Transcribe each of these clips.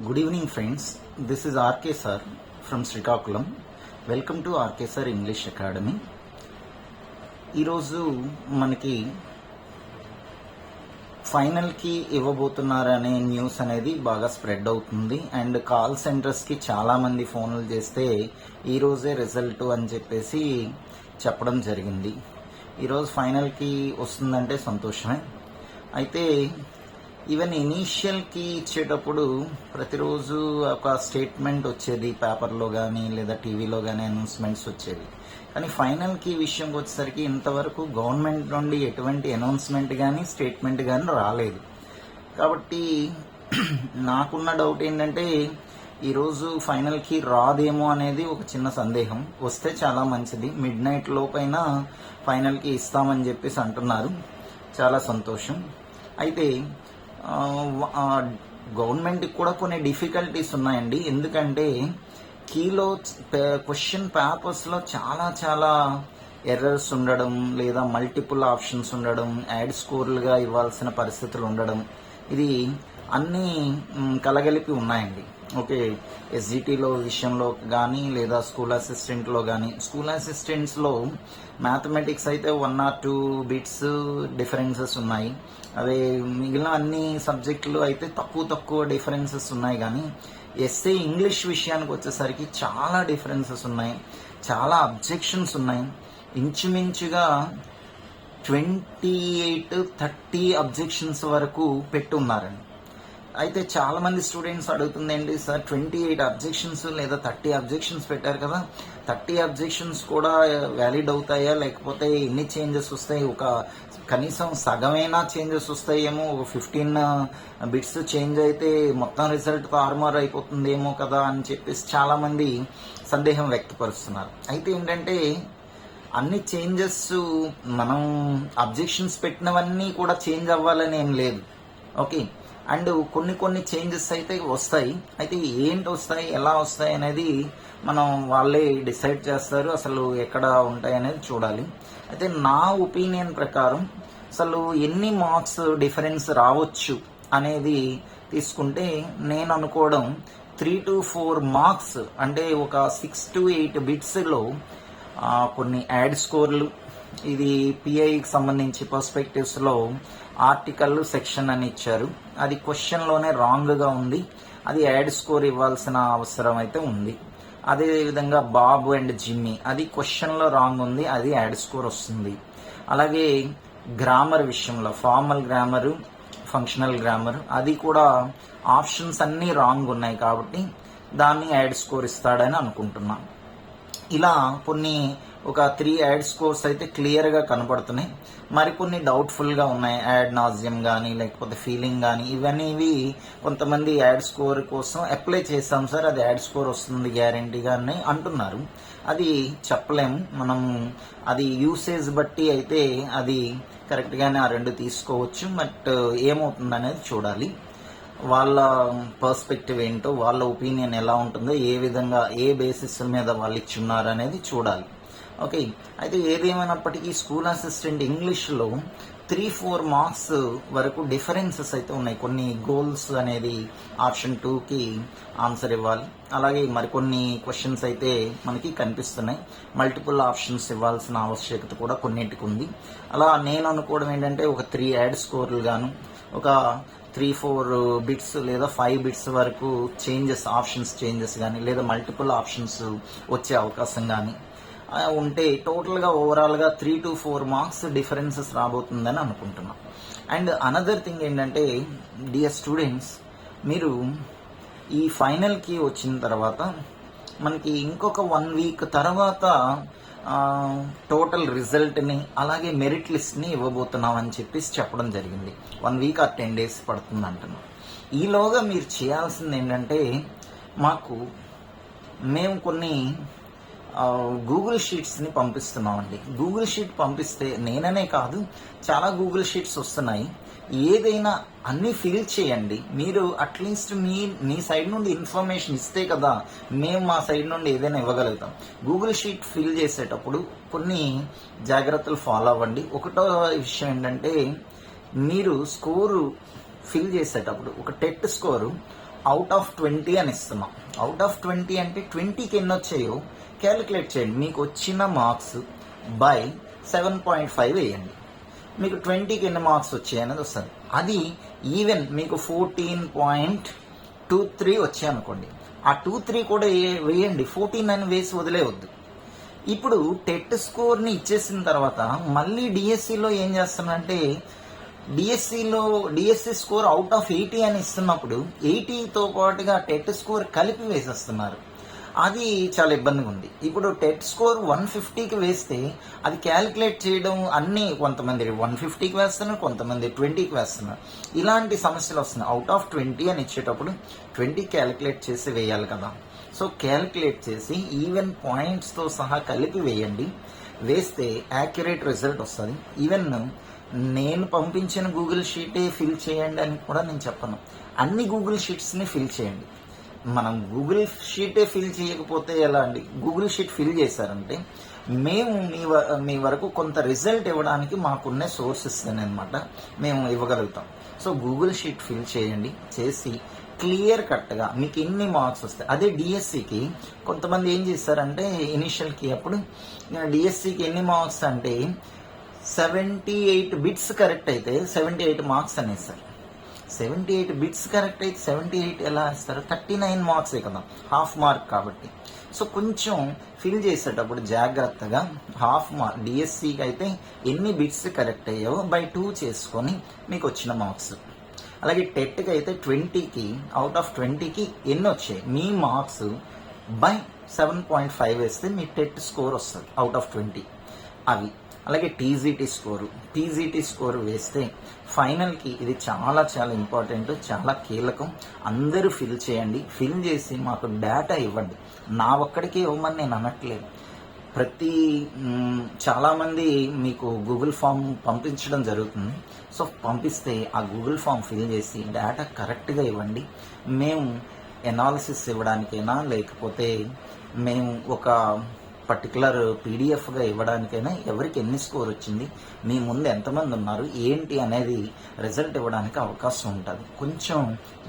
Good evening, friends. This is RK sir from Srikakulam. Welcome to RK sir English Academy. ఈరోజు మనకి ఫైనల్కి ఇవ్వబోతున్నారనే news అనేది బాగా spread అవుతుంది అండ్ కాల్ సెంటర్స్కి చాలామంది ఫోన్లు చేస్తే ఈరోజే రిజల్ట్ అని చెప్పేసి చెప్పడం జరిగింది. ఈరోజు ఫైనల్కి వస్తుందంటే సంతోషమే. అయితే ఈవెన్ ఇనీషియల్కి ఇచ్చేటప్పుడు ప్రతిరోజు ఒక స్టేట్మెంట్ వచ్చేది పేపర్లో కానీ లేదా టీవీలో కానీ అనౌన్స్మెంట్స్ వచ్చేవి. కానీ ఫైనల్కి విషయంకి వచ్చేసరికి ఇంతవరకు గవర్నమెంట్ నుండి ఎటువంటి అనౌన్స్మెంట్ కానీ స్టేట్మెంట్ కానీ రాలేదు. కాబట్టి నాకున్న డౌట్ ఏంటంటే ఈరోజు ఫైనల్కి రాదేమో అనేది ఒక చిన్న సందేహం. వస్తే చాలా మంచిది. మిడ్ నైట్ లోపైన ఫైనల్కి ఇస్తామని చెప్పేసి అంటున్నారు. చాలా సంతోషం. అయితే గవర్నమెంట్కి కూడా కొన్ని డిఫికల్టీస్ ఉన్నాయండి. ఎందుకంటే కీలో క్వశ్చన్ పేపర్స్లో చాలా ఎర్రర్స్ ఉండడం లేదా మల్టిపుల్ ఆప్షన్స్ ఉండడం, యాడ్ స్కోర్లుగా ఇవ్వాల్సిన పరిస్థితులు ఉండడం, ఇది అన్నీ కలగలిపి ఉన్నాయండి. ఓకే, ఎస్జిటిలో విషయంలో కానీ లేదా స్కూల్ అసిస్టెంట్లో కానీ, స్కూల్ అసిస్టెంట్స్లో మ్యాథమెటిక్స్ అయితే 1 or 2 బిట్స్ డిఫరెన్సెస్ ఉన్నాయి. అదే మిగిలిన అన్ని సబ్జెక్టులు అయితే తక్కువ డిఫరెన్సెస్ ఉన్నాయి. కానీ ఎస్ఏ ఇంగ్లీష్ విషయానికి వచ్చేసరికి చాలా డిఫరెన్సెస్ ఉన్నాయి, చాలా అబ్జెక్షన్స్ ఉన్నాయి. ఇంచుమించుగా 28-30 అబ్జెక్షన్స్ వరకు పెట్టున్నారండి. అయితే చాలా మంది స్టూడెంట్స్ అడుగుతుంది ఏంటి సార్, 28 అబ్జెక్షన్స్ లేదా 30 అబ్జెక్షన్స్ పెట్టారు కదా, 30 అబ్జెక్షన్స్ కూడా వ్యాలిడ్ అవుతాయా, లేకపోతే ఎన్ని చేంజెస్ వస్తాయి, ఒక కనీసం సగమైనా చేంజెస్ వస్తాయేమో, ఒక 15 బిట్స్ చేంజ్ అయితే మొత్తం రిజల్ట్ తారుమారు అయిపోతుందేమో కదా అని చెప్పేసి చాలా మంది సందేహం వ్యక్తపరుస్తున్నారు. అయితే ఏంటంటే అన్ని చేంజెస్ మనం అబ్జెక్షన్స్ పెట్టినవన్నీ కూడా చేంజ్ అవ్వాలని ఏం లేదు. ఓకే, అండ్ కొన్ని చేంజెస్ అయితే వస్తాయి. అయితే ఏంటి వస్తాయి, ఎలా వస్తాయి అనేది మనం వాళ్ళే డిసైడ్ చేస్తారు. అసలు ఎక్కడ ఉంటాయి అనేది చూడాలి. అయితే నా ఒపీనియన్ ప్రకారం అసలు ఎన్ని మార్క్స్ డిఫరెన్స్ రావచ్చు అనేది తీసుకుంటే నేను అనుకోవడం 3 to 4 మార్క్స్, అంటే ఒక 6 to 8 బిట్స్లో కొన్ని యాడ్ స్కోర్లు, ఇది పిఐకి సంబంధించి పర్స్పెక్టివ్స్లో ఆర్టికల్ సెక్షన్ అని ఇచ్చారు. అది క్వశ్చన్లోనే రాంగ్గా ఉంది. అది యాడ్ స్కోర్ ఇవ్వాల్సిన అవసరం అయితే ఉంది. అదేవిధంగా బాబు అండ్ జిమ్మీ, అది క్వశ్చన్లో రాంగ్ ఉంది, అది యాడ్ స్కోర్ వస్తుంది. అలాగే గ్రామర్ విషయంలో ఫార్మల్ గ్రామరు, ఫంక్షనల్ గ్రామర్, అది కూడా ఆప్షన్స్ అన్నీ రాంగ్ ఉన్నాయి కాబట్టి దాన్ని యాడ్ స్కోర్ ఇస్తాడని అనుకుంటున్నాను. ఇలా ఒక 3 యాడ్ స్కోర్స్ అయితే క్లియర్గా కనపడుతున్నాయి. మరికొన్ని డౌట్ఫుల్గా ఉన్నాయి. యాడ్ నాజియం కానీ లేకపోతే ఫీలింగ్ కానీ, ఇవన్నీ కొంతమంది యాడ్ స్కోర్ కోసం అప్లై చేస్తాం సార్, అది యాడ్ స్కోర్ వస్తుంది గ్యారంటీగా అని అంటున్నారు. అది చెప్పలేము మనం, అది యూసేజ్ బట్టి అయితే అది కరెక్ట్గానే ఆ 2 తీసుకోవచ్చు. బట్ ఏమవుతుంది అనేది చూడాలి. వాళ్ళ పర్స్పెక్టివ్ ఏంటో, వాళ్ళ ఒపీనియన్ ఎలా ఉంటుందో, ఏ విధంగా ఏ బేసిస్ మీద వాళ్ళు ఇచ్చున్నారు అనేది చూడాలి. ఓకే, అయితే ఏదేమైనప్పటికీ స్కూల్ అసిస్టెంట్ ఇంగ్లీష్లో 3-4 మార్క్స్ వరకు డిఫరెన్సెస్ అయితే ఉన్నాయి. కొన్ని గోల్స్ అనేది ఆప్షన్ 2కి ఆన్సర్ ఇవ్వాలి. అలాగే మరికొన్ని క్వశ్చన్స్ అయితే మనకి కనిపిస్తున్నాయి. మల్టిపుల్ ఆప్షన్స్ ఇవ్వాల్సిన ఆవశ్యకత కూడా కొన్నింటికి ఉంది. అలా నేను అనుకోవడం ఏంటంటే ఒక 3 యాడ్ స్కోర్లు గాను, ఒక 3-4 బిట్స్ లేదా 5 బిట్స్ వరకు ఆప్షన్స్ చేంజెస్ కానీ లేదా మల్టిపుల్ ఆప్షన్స్ వచ్చే అవకాశం కానీ ఉంటే టోటల్గా ఓవరాల్గా 3 to 4 మార్క్స్ డిఫరెన్సెస్ రాబోతుందని అనుకుంటున్నాం. అండ్ అనదర్ థింగ్ ఏంటంటే డియర్ స్టూడెంట్స్, మీరు ఈ ఫైనల్కి వచ్చిన తర్వాత మనకి ఇంకొక 1 వీక్ తర్వాత టోటల్ రిజల్ట్ని అలాగే మెరిట్ లిస్ట్ని ఇవ్వబోతున్నాం అని చెప్పేసి చెప్పడం జరిగింది. 1 వీక్ or 10 days పడుతుంది అంటున్నాం. ఈలోగా మీరు చేయాల్సింది ఏంటంటే, మేము కొన్ని గూగుల్ షీట్స్ని పంపిస్తున్నామండి. గూగుల్ షీట్ పంపిస్తే నేననే కాదు, చాలా గూగుల్ షీట్స్ వస్తున్నాయి. ఏదైనా అన్నీ ఫిల్ చేయండి. మీరు అట్లీస్ట్ మీ సైడ్ నుండి ఇన్ఫర్మేషన్ ఇస్తే కదా మేము మా సైడ్ నుండి ఏదైనా ఇవ్వగలుగుతాం. గూగుల్ షీట్ ఫిల్ చేసేటప్పుడు కొన్ని జాగ్రత్తలు ఫాలో అవ్వండి. ఒకటో విషయం ఏంటంటే, మీరు స్కోరు ఫిల్ చేసేటప్పుడు ఒక టెట్ స్కోరు అవుట్ ఆఫ్ 20 అని ఇస్తున్నాం. అవుట్ ఆఫ్ 20 అంటే 20కి ఎన్ని వచ్చాయో క్యాలిక్యులేట్ చేయండి. మీకు వచ్చిన మార్క్స్ బై 7.5 వేయండి. మీకు 20కి ఎన్ని మార్క్స్ వచ్చాయి అనేది వస్తుంది. అది ఈవెన్ మీకు 14.23 వచ్చాయి అనుకోండి, ఆ 23 కూడా వేయండి, 14 అని వేసి వదిలేవద్దు. ఇప్పుడు టెట్ స్కోర్ని ఇచ్చేసిన తర్వాత మళ్ళీ డిఎస్సిలో ఏం చేస్తానంటే, డిఎస్సి స్కోర్ అవుట్ ఆఫ్ 80 అని ఇస్తున్నప్పుడు 80తో పాటుగా టెట్ స్కోర్ కలిపి వేసేస్తున్నారు. అది చాలా ఇబ్బందిగా ఉంది. ఇప్పుడు టెట్ స్కోర్ 150కి వేస్తే అది క్యాలిక్యులేట్ చేయడం అన్నీ కొంతమంది 150కి వేస్తున్నారు, కొంతమంది 20కి వేస్తున్నారు. ఇలాంటి సమస్యలు వస్తున్నాయి. అవుట్ ఆఫ్ 20 అని ఇచ్చేటప్పుడు 20 క్యాలిక్యులేట్ చేసి వేయాలి కదా. సో క్యాలిక్యులేట్ చేసి ఈవెన్ పాయింట్స్తో సహా కలిపి వేయండి. వేస్తే యాక్యురేట్ రిజల్ట్ వస్తుంది. ఈవెన్ నేను పంపించిన గూగుల్ షీటే ఫిల్ చేయండి అని కూడా నేను చెప్పను. అన్ని గూగుల్ షీట్స్ని ఫిల్ చేయండి. మనం గూగుల్ షీటే ఫిల్ చేయకపోతే ఎలా అండి? గూగుల్ షీట్ ఫిల్ చేశారంటే మేము మీ వరకు కొంత రిజల్ట్ ఇవ్వడానికి మాకున్న సోర్సెస్ అనమాట మేము ఇవ్వగలుగుతాం. సో గూగుల్ షీట్ ఫిల్ చేయండి. చేసి క్లియర్ కట్గా మీకు ఎన్ని మార్క్స్ వస్తాయి. అదే డిఎస్సికి కొంతమంది ఏం చేస్తారంటే ఇనిషియల్కి అప్పుడు డిఎస్సికి ఎన్ని మార్క్స్ అంటే 78 బిట్స్ కరెక్ట్ అయితే 78 మార్క్స్ అనేస్తారు. 78 బిట్స్ కరెక్ట్ అయితే 78 ఎలా ఇస్తారు? 39 మార్క్సే కదా, హాఫ్ మార్క్ కాబట్టి. సో కొంచెం ఫిల్ చేసేటప్పుడు జాగ్రత్తగా హాఫ్ మార్క్, డిఎస్సికి అయితే ఎన్ని బిట్స్ కరెక్ట్ అయ్యావో బై 2 చేసుకొని మీకు వచ్చిన మార్క్స్. అలాగే టెట్కి అయితే 20కి అవుట్ ఆఫ్ 20కి ఎన్ని వచ్చాయి మీ మార్క్స్ బై 7.5 వేస్తే మీ టెట్ స్కోర్ వస్తుంది అవుట్ ఆఫ్ 20 అవి. అలాగే టీజీటీ స్కోరు వేస్తే ఫైనల్కి ఇది చాలా చాలా ఇంపార్టెంట్, చాలా కీలకం. అందరూ ఫిల్ చేయండి. ఫిల్ చేసి మాకు డేటా ఇవ్వండి. నా ఒక్కడికి ఇవ్వమని నేను అనట్లేదు. చాలామంది మీకు గూగుల్ ఫామ్ పంపించడం జరుగుతుంది. సో పంపిస్తే ఆ గూగుల్ ఫామ్ ఫిల్ చేసి డేటా కరెక్ట్గా ఇవ్వండి. మేము ఎనాలిసిస్ ఇవ్వడానికైనా లేకపోతే మేము ఒక పర్టికులర్ పీడిఎఫ్గా ఇవ్వడానికైనా ఎవరికి ఎన్ని స్కోర్ వచ్చింది, మీ ముందు ఎంతమంది ఉన్నారు, ఏంటి అనేది రిజల్ట్ ఇవ్వడానికి అవకాశం ఉంటుంది. కొంచెం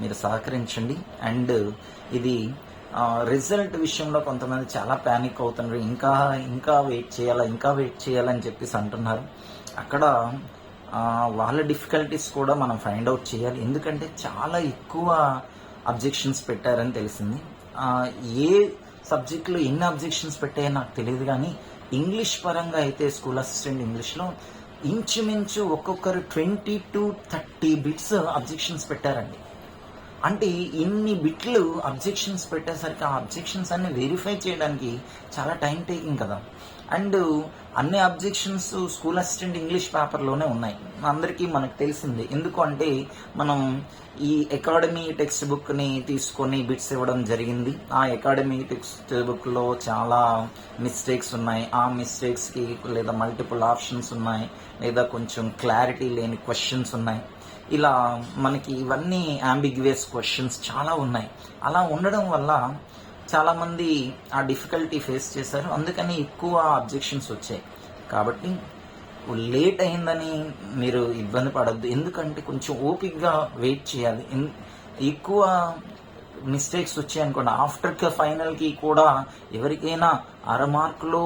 మీరు సహకరించండి. అండ్ ఇది రిజల్ట్ విషయంలో కొంతమంది చాలా ప్యానిక్ అవుతున్నారు. ఇంకా వెయిట్ చేయాలని చెప్పేసి అంటున్నారు. అక్కడ వాళ్ళ డిఫికల్టీస్ కూడా మనం ఫైండ్ అవుట్ చేయాలి. ఎందుకంటే చాలా ఎక్కువ అబ్జెక్షన్స్ పెట్టారని తెలిసింది. ఏ సబ్జెక్టులో ఎన్ని అబ్జెక్షన్స్ పెట్టాయో నాకు తెలియదు, కానీ ఇంగ్లీష్ పరంగా అయితే స్కూల్ అసిస్టెంట్ ఇంగ్లీష్లో ఇంచుమించు ఒక్కొక్కరు 20 to 30 బిట్స్ అబ్జెక్షన్స్ పెట్టారండి. అంటే ఇన్ని బిట్లు అబ్జెక్షన్స్ పెట్టేసరికి ఆ అబ్జెక్షన్స్ అన్ని వెరిఫై చేయడానికి చాలా టైం టేకింగ్ కదా. అండ్ అన్ని అబ్జెక్షన్స్ స్కూల్ అసిస్టెంట్ ఇంగ్లీష్ పేపర్లోనే ఉన్నాయి, అందరికీ మనకు తెలిసిందే. ఎందుకు అంటే మనం ఈ అకాడమీ టెక్స్ట్ బుక్ని తీసుకొని బిట్స్ ఇవ్వడం జరిగింది. ఆ అకాడమీ టెక్స్ట్ బుక్లో చాలా మిస్టేక్స్ ఉన్నాయి. ఆ మిస్టేక్స్కి లేదా మల్టిపుల్ ఆప్షన్స్ ఉన్నాయి, లేదా కొంచెం క్లారిటీ లేని క్వశ్చన్స్ ఉన్నాయి. ఇలా మనకి ఇవన్నీ అంబిగ్యుయస్ క్వశ్చన్స్ చాలా ఉన్నాయి. అలా ఉండడం వల్ల చాలామంది ఆ డిఫికల్టీ ఫేస్ చేశారు. అందుకని ఎక్కువ అబ్జెక్షన్స్ వచ్చాయి. కాబట్టి లేట్ అయిందని మీరు ఇబ్బంది పడద్దు. ఎందుకంటే కొంచెం ఓపిక్గా వెయిట్ చేయాలి. ఎక్కువ మిస్టేక్స్ వచ్చాయనుకోండి, ఆఫ్టర్ ఫైనల్కి కూడా ఎవరికైనా అరమార్కులో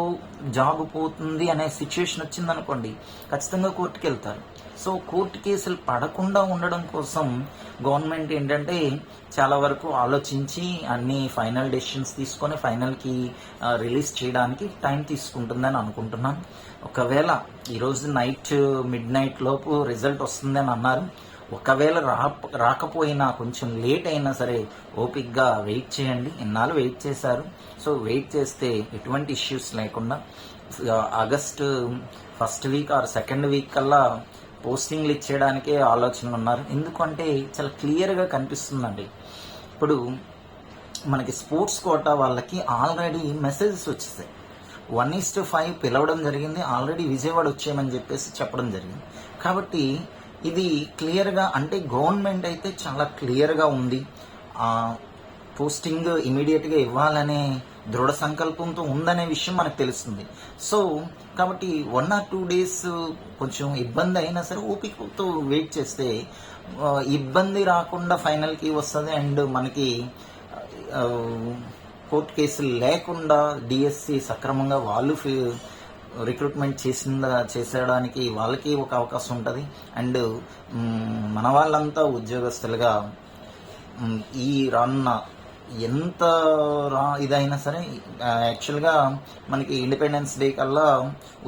జాబ్ పోతుంది అనే సిచ్యువేషన్ వచ్చిందనుకోండి, ఖచ్చితంగా కోర్టుకి వెళ్తారు. సో కోర్టు కేసులు పడకుండా ఉండడం కోసం గవర్నమెంట్ ఏంటంటే చాలా వరకు ఆలోచించి అన్ని ఫైనల్ డెసిషన్స్ తీసుకొని ఫైనల్కి రిలీజ్ చేయడానికి టైం తీసుకుంటుందని అనుకుంటున్నాను. ఒకవేళ ఈరోజు మిడ్ నైట్ లోపు రిజల్ట్ వస్తుందని అన్నారు. ఒకవేళ రాకపోయినా కొంచెం లేట్ అయినా సరే ఓపిక్గా వెయిట్ చేయండి. ఇన్నాళ్ళు వెయిట్ చేశారు. సో వెయిట్ చేస్తే ఎటువంటి ఇష్యూస్ లేకుండా August first week or second week కల్లా పోస్టింగ్లు ఇచ్చేయడానికే ఆలోచనలు ఉన్నారు. ఎందుకంటే చాలా క్లియర్గా కనిపిస్తుందండి. ఇప్పుడు మనకి స్పోర్ట్స్ కోటా వాళ్ళకి ఆల్రెడీ మెసేజెస్ వచ్చేసాయి. 1:5 పిలవడం జరిగింది. ఆల్రెడీ విజయవాడ వచ్చేయమని చెప్పేసి చెప్పడం జరిగింది. కాబట్టి ఇది క్లియర్గా, అంటే గవర్నమెంట్ అయితే చాలా క్లియర్గా ఉంది. పోస్టింగ్ ఇమీడియట్గా ఇవ్వాలనే దృఢ సంకల్పంతో ఉందనే విషయం మనకు తెలుస్తుంది. సో కాబట్టి 1 or 2 days కొంచెం ఇబ్బంది అయినా సరే ఓపికతో వెయిట్ చేస్తే ఇబ్బంది రాకుండా ఫైనల్కి వస్తుంది. అండ్ మనకి కోర్టు కేసులు లేకుండా డిఎస్సి సక్రమంగా వాళ్ళు రిక్రూట్మెంట్ చేసేయడానికి వాళ్ళకి ఒక అవకాశం ఉంటుంది. అండ్ మన వాళ్ళంతా ఉద్యోగస్తులుగా ఈ రానున్న ఎంత ఇదైనా సరే యాక్చువల్గా మనకి ఇండిపెండెన్స్ డే కల్లా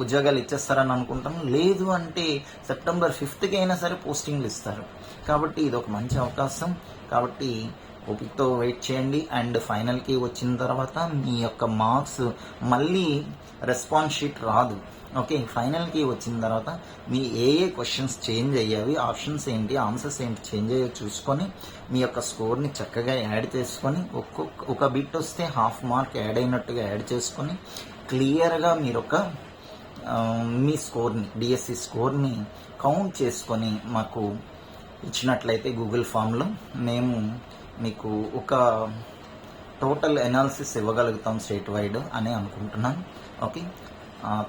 ఉద్యోగాలు ఇచ్చేస్తారని అనుకుంటాం. లేదు అంటే సెప్టెంబర్ 5th అయినా సరే పోస్టింగ్లు ఇస్తారు. కాబట్టి ఇది ఒక మంచి అవకాశం. కాబట్టి ఓపికతో వెయిట్ చేయండి. అండ్ ఫైనల్కి వచ్చిన తర్వాత మీ యొక్క మార్క్స్ మళ్ళీ రెస్పాన్స్ షీట్ రాదు. ఓకే, ఫైనల్కి వచ్చిన తర్వాత మీ ఏ క్వశ్చన్స్ చేంజ్ అయ్యావి, ఆప్షన్స్ ఏంటి, ఆన్సర్స్ ఏంటి చేంజ్ అయ్యో చూసుకొని మీ యొక్క స్కోర్ని చక్కగా యాడ్ చేసుకొని ఒక బిట్ వస్తే హాఫ్ మార్క్ యాడ్ అయినట్టుగా యాడ్ చేసుకొని క్లియర్గా మీరు మీ స్కోర్ని డిఎస్సి స్కోర్ని కౌంట్ చేసుకొని మాకు ఇచ్చినట్లయితే గూగుల్ ఫామ్లో మేము మీకు ఒక టోటల్ ఎనాలిసిస్ ఇవ్వగలుగుతాం స్టేట్ వైడ్ అని అనుకుంటున్నాను. Okay,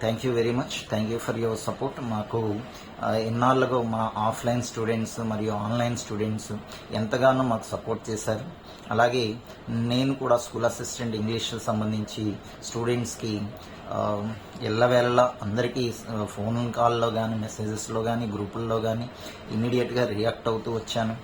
thank you very much. Thank you for your support. మాకు ఇన్నాళ్ళుగా మా ఆఫ్లైన్ స్టూడెంట్స్ మరియు ఆన్లైన్ స్టూడెంట్స్ ఎంతగానో మాకు సపోర్ట్ చేశారు. అలాగే నేను కూడా స్కూల్ అసిస్టెంట్ ఇంగ్లీష్ సంబంధించి స్టూడెంట్స్కి ఎల్లవేళలా అందరికీ ఫోన్ కాల్లో కానీ మెసేజెస్లో కానీ గ్రూపుల్లో కానీ ఇమీడియట్గా రియాక్ట్ అవుతూ వచ్చాను.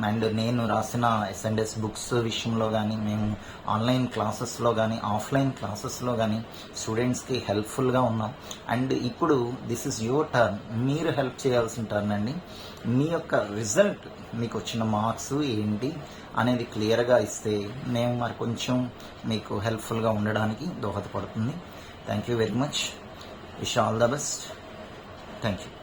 అండ్ నేను రాసిన ఎస్ఎండ్ఎస్ బుక్స్ విషయంలో కానీ మేము ఆన్లైన్ క్లాసెస్లో కానీ ఆఫ్లైన్ క్లాసెస్లో కానీ స్టూడెంట్స్కి హెల్ప్ఫుల్గా ఉన్నాం. అండ్ ఇప్పుడు దిస్ ఇస్ యువర్ టర్న్, మీరు హెల్ప్ చేయాల్సిన టర్న్ అండి. మీ యొక్క రిజల్ట్, మీకు వచ్చిన మార్క్స్ ఏంటి అనేది క్లియర్గా ఇస్తే మేము మరి కొంచెం మీకు హెల్ప్ఫుల్గా ఉండడానికి దోహదపడుతుంది. Thank you very much. Wish you all the best. Thank you.